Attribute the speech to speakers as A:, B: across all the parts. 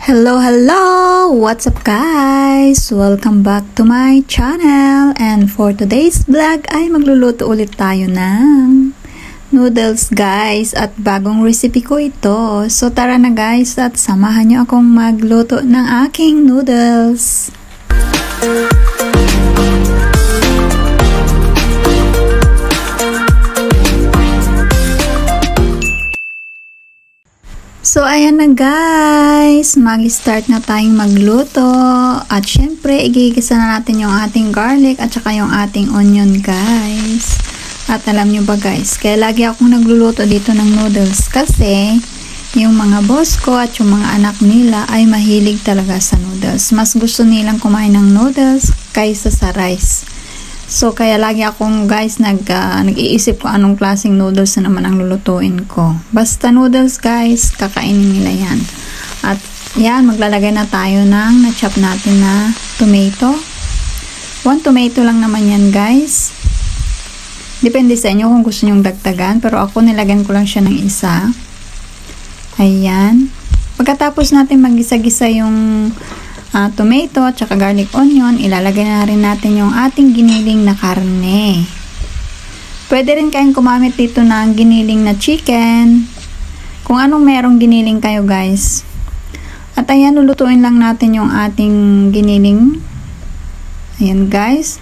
A: Hello, hello! What's up guys? Welcome back to my channel. And for today's vlog ay magluluto ulit tayo ng noodles guys. At bagong recipe ko ito. So tara na guys at samahan nyo akong magluto ng aking noodles. So, ayan na guys, mag-start na tayong magluto. At syempre, igigisa na natin yung ating garlic at saka yung ating onion guys. At alam nyo ba guys, kaya lagi akong nagluluto dito ng noodles kasi yung mga boss ko at yung mga anak nila ay mahilig talaga sa noodles. Mas gusto nilang kumain ng noodles kaysa sa rice. So, kaya lagi akong guys nag-iisip ko anong klaseng noodles na naman ang lulutuin ko. Basta noodles guys, kakainin nila yan. At yan, maglalagay na tayo ng na-chop natin na tomato. 1 tomato lang naman yan guys. Depende sa inyo kung gusto nyong dagdagan. Pero ako nilagyan ko lang siya ng isa. Ayan. Pagkatapos natin mag-gisa-gisa yung tomato at saka garlic onion, ilalagay na rin natin yung ating giniling na karne. Pwede rin kayong gumamit dito ng giniling na chicken. Kung anong merong giniling kayo guys. At ayan, lulutuin lang natin yung ating giniling. Ayan guys.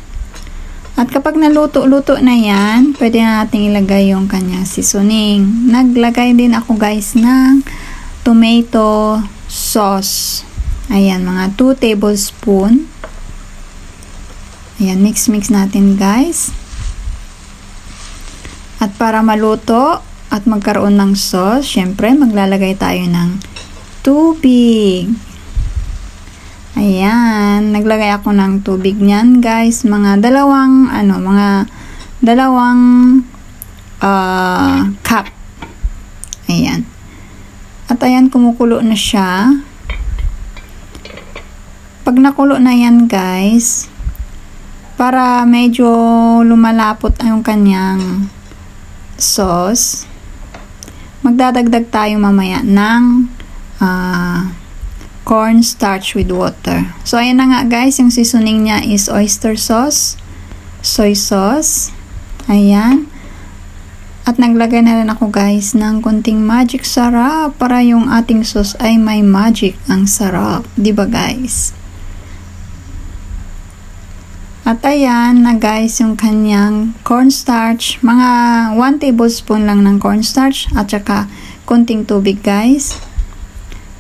A: At kapag naluto-luto na yan, pwede na natin ilagay yung kanyang seasoning. Naglagay din ako guys ng tomato sauce. Ayan, mga 2 tablespoon. Ayan, mix natin guys. At para maluto at magkaroon ng sauce, syempre maglalagay tayo ng tubig. Ayan, naglagay ako ng tubig niyan guys. Mga dalawang cup. Ayan. At ayan, kumukulo na siya. Pag nakulo na yan guys, para medyo lumalapot yung kanyang sauce, magdadagdag tayo mamaya ng cornstarch with water. So ayan na nga guys, yung seasoning niya is oyster sauce, soy sauce, ayan. At naglagay na rin ako guys ng konting magic sarap para yung ating sauce ay may magic ang sarap, 'di ba guys? At ayan na guys yung kanyang cornstarch. Mga 1 tablespoon lang ng cornstarch at saka konting tubig guys.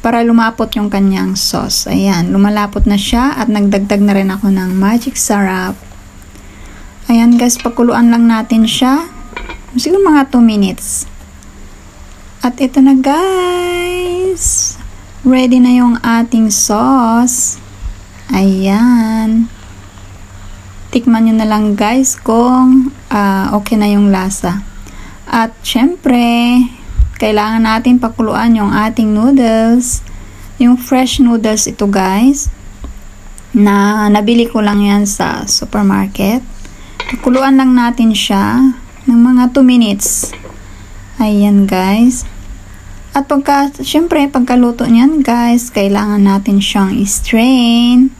A: Para lumapot yung kanyang sauce. Ayan, lumalapot na siya at nagdagdag na rin ako ng magic syrup. Ayan guys, pakuluan lang natin siya. Siguro mga 2 minutes. At ito na guys. Ready na yung ating sauce. Ayan. Tikman nyo na lang guys kung okay na yung lasa. At syempre, kailangan natin pakuluan yung ating noodles. Yung fresh noodles ito guys. Na nabili ko lang yan sa supermarket. Pakuluan lang natin siya ng mga 2 minutes. Ayan guys. At syempre, pagkaluto niyan guys, kailangan natin siyang i-strain.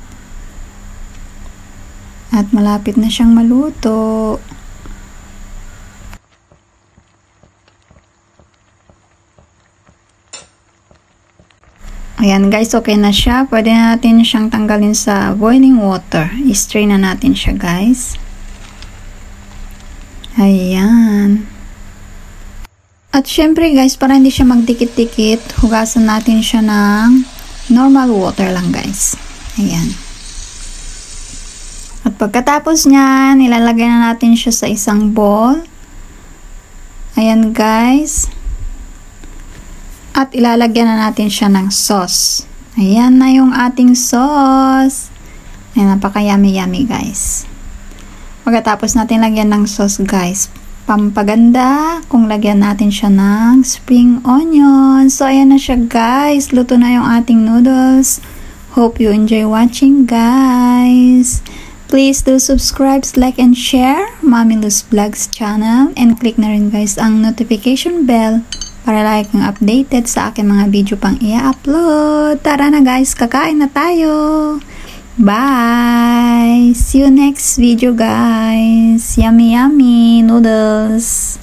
A: At malapit na siyang maluto. Ayan guys, okay na siya. Pwede na natin siyang tanggalin sa boiling water. I-strain na natin siya guys. Ayan. At syempre guys, para hindi siya magdikit-dikit, hugasan natin siya ng normal water lang guys. Ayan. At pagkatapos niyan, ilalagay na natin siya sa isang bowl. Ayan guys. At ilalagyan na natin siya ng sauce. Ayan na yung ating sauce. Ayan, napaka-yummy guys. Pagkatapos natin lagyan ng sauce guys, pampaganda kung lagyan natin siya ng spring onion. So ayan na siya guys. Luto na yung ating noodles. Hope you enjoy watching guys. Please do subscribe, like, and share Mami Luz Vlogs channel. And click na rin guys ang notification bell para lagi kang updated sa aking mga video pang i-upload. Tara na guys, kakain na tayo! Bye! See you next video guys! Yummy yummy noodles!